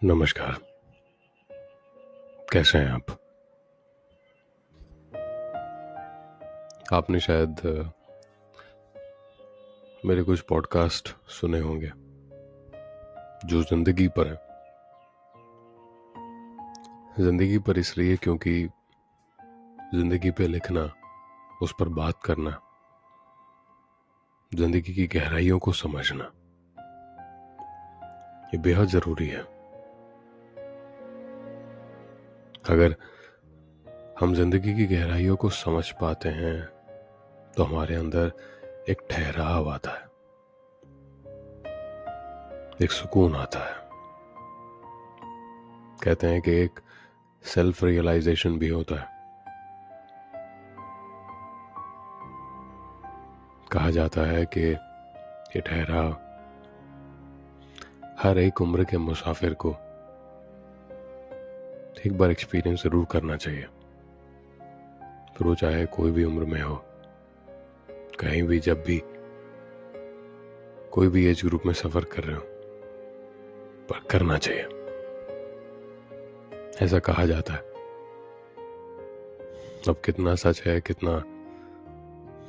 नमस्कार। कैसे हैं आप? आपने शायद मेरे कुछ पॉडकास्ट सुने होंगे जो जिंदगी पर है। जिंदगी पर इसलिए क्योंकि जिंदगी पे लिखना, उस पर बात करना, जिंदगी की गहराइयों को समझना, ये बेहद जरूरी है। अगर हम जिंदगी की गहराइयों को समझ पाते हैं तो हमारे अंदर एक ठहराव आता है, एक सुकून आता है। कहते हैं कि एक सेल्फ रियलाइजेशन भी होता है। कहा जाता है कि ये ठहराव हर एक उम्र के मुसाफिर को एक बार एक्सपीरियंस जरूर करना चाहिए, फिर वो चाहे कोई भी उम्र में हो, कहीं भी, जब भी, कोई भी एज ग्रुप में सफर कर रहे हो, पर करना चाहिए, ऐसा कहा जाता है। अब कितना सच है, कितना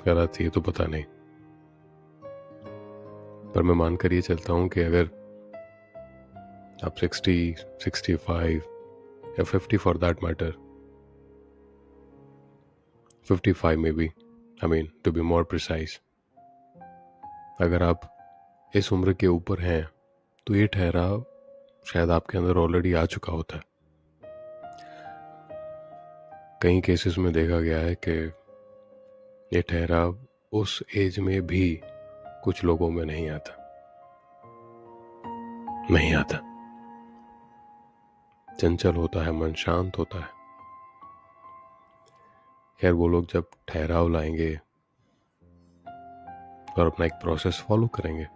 गलत, ये तो पता नहीं, पर मैं मानकर ये चलता हूं कि अगर आप 60, 65 या 50 फॉर दैट मैटर, 55 में भी, I mean to be more precise, अगर आप इस उम्र के ऊपर हैं तो ये ठहराव शायद आपके अंदर ऑलरेडी आ चुका होता है। कई केसेस में देखा गया है कि ये ठहराव उस एज में भी कुछ लोगों में नहीं आता। चंचल होता है, मन शांत होता है। खैर, वो लोग जब ठहराव लाएंगे और अपना एक प्रोसेस फॉलो करेंगे,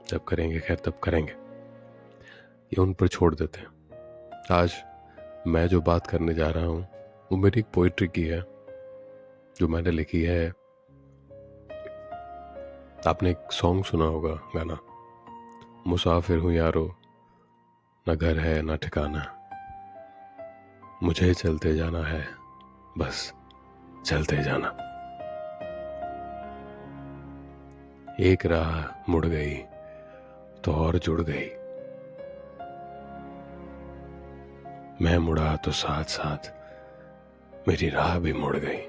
जब करेंगे, खैर तब करेंगे, ये उन पर छोड़ देते हैं। आज मैं जो बात करने जा रहा हूँ वो मेरी एक पोइट्री की है, जो मैंने लिखी है। आपने एक सॉन्ग सुना होगा, गाना, मुसाफिर हूँ यारो, न घर है न ठिकाना, मुझे चलते जाना है, बस चलते जाना। एक राह मुड़ गई तो और जुड़ गई, मैं मुड़ा तो साथ साथ मेरी राह भी मुड़ गई।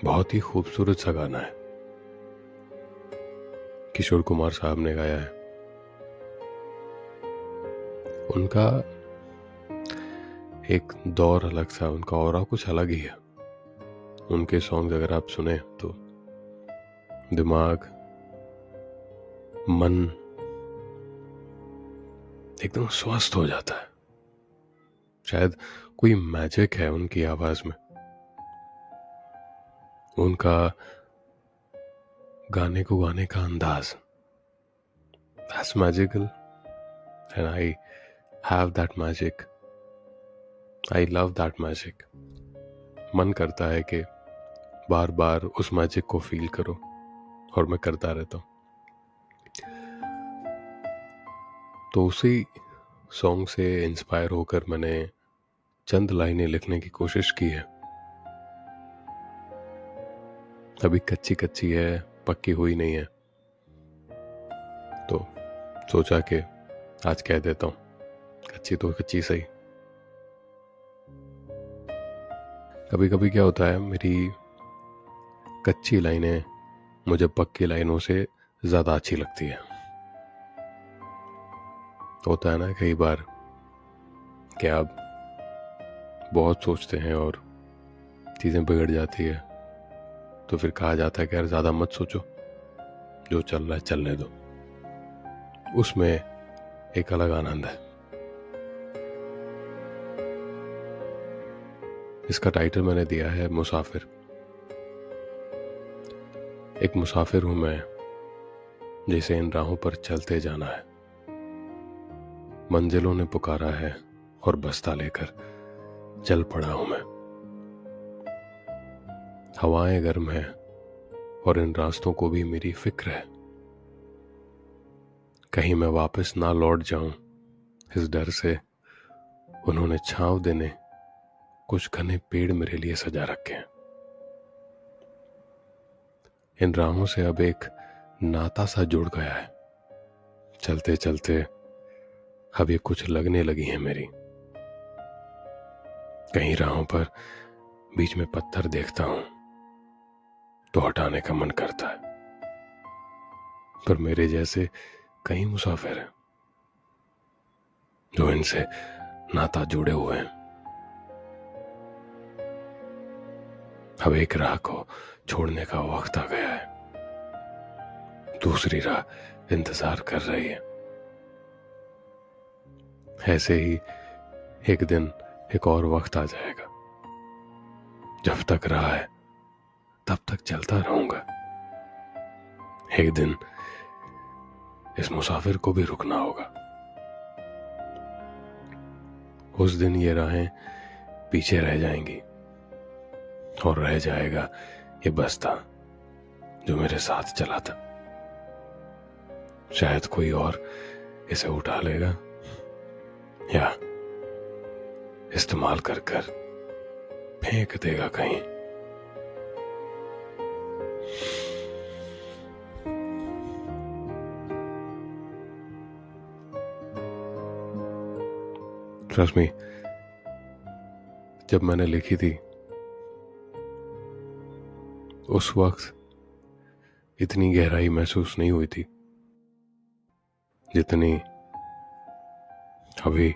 बहुत ही खूबसूरत सा गाना है, किशोर कुमार साहब ने गाया है। उनका एक दौर अलग सा, उनका ऑरा कुछ अलग ही है। उनके सॉन्ग अगर आप सुने तो दिमाग, मन एकदम स्वस्थ हो जाता है। शायद कोई मैजिक है उनकी आवाज में, उनका गाने को गाने का अंदाज, that's magical, and I have that magic, I love that magic. मन करता है कि बार बार उस मैजिक को फील करो, और मैं करता रहता हूँ। तो उसी सॉन्ग से इंस्पायर होकर मैंने चंद लाइनें लिखने की कोशिश की है। अभी कच्ची कच्ची है, पक्की हुई नहीं है, तो सोचा कि आज कह देता हूँ, कच्ची तो कच्ची सही। कभी कभी क्या होता है, मेरी कच्ची लाइनें मुझे पक्की लाइनों से ज़्यादा अच्छी लगती है। होता है ना कई बार कि आप बहुत सोचते हैं और चीज़ें बिगड़ जाती है, तो फिर कहा जाता है कि यार ज़्यादा मत सोचो, जो चल रहा है चलने दो। उसमें एक अलग आनंद है। इसका टाइटल मैंने दिया है मुसाफिर। एक मुसाफिर हूं मैं, जिसे इन राहों पर चलते जाना है। मंजिलों ने पुकारा है और बस्ता लेकर चल पड़ा हूं मैं। हवाएं गर्म है और इन रास्तों को भी मेरी फिक्र है। कहीं मैं वापस ना लौट जाऊं, इस डर से उन्होंने छांव देने कुछ घने पेड़ मेरे लिए सजा रखे हैं। इन राहों से अब एक नाता सा जुड़ गया है। चलते चलते अब ये कुछ लगने लगी है मेरी। कहीं राहों पर बीच में पत्थर देखता हूं तो हटाने का मन करता है, पर मेरे जैसे कई मुसाफिर हैं जो इनसे नाता जुड़े हुए हैं। अब एक राह को छोड़ने का वक्त आ गया है, दूसरी राह इंतजार कर रही है। ऐसे ही एक दिन एक और वक्त आ जाएगा, जब तक राह है तब तक चलता रहूंगा। एक दिन इस मुसाफिर को भी रुकना होगा। उस दिन ये राहें पीछे रह जाएंगी और रह जाएगा ये बस्ता जो मेरे साथ चला था। शायद कोई और इसे उठा लेगा या इस्तेमाल कर कर फेंक देगा कहीं। ट्रस्ट मी, जब मैंने लिखी थी उस वक्त इतनी गहराई महसूस नहीं हुई थी जितनी अभी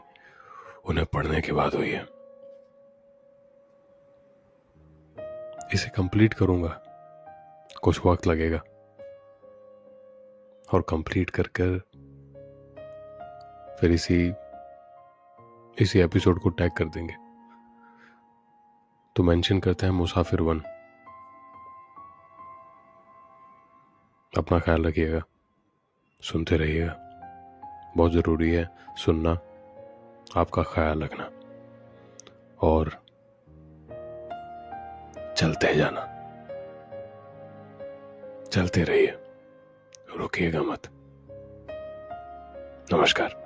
उन्हें पढ़ने के बाद हुई है। इसे कंप्लीट करूंगा, कुछ वक्त लगेगा, और कंप्लीट कर कर फिर इसी एपिसोड को टैग कर देंगे। तो मेंशन करते हैं मुसाफिर 1। अपना ख्याल रखिएगा, सुनते रहिएगा। बहुत ज़रूरी है सुनना, आपका ख्याल रखना और चलते जाना। चलते रहिए, रुकिएगा मत। नमस्कार।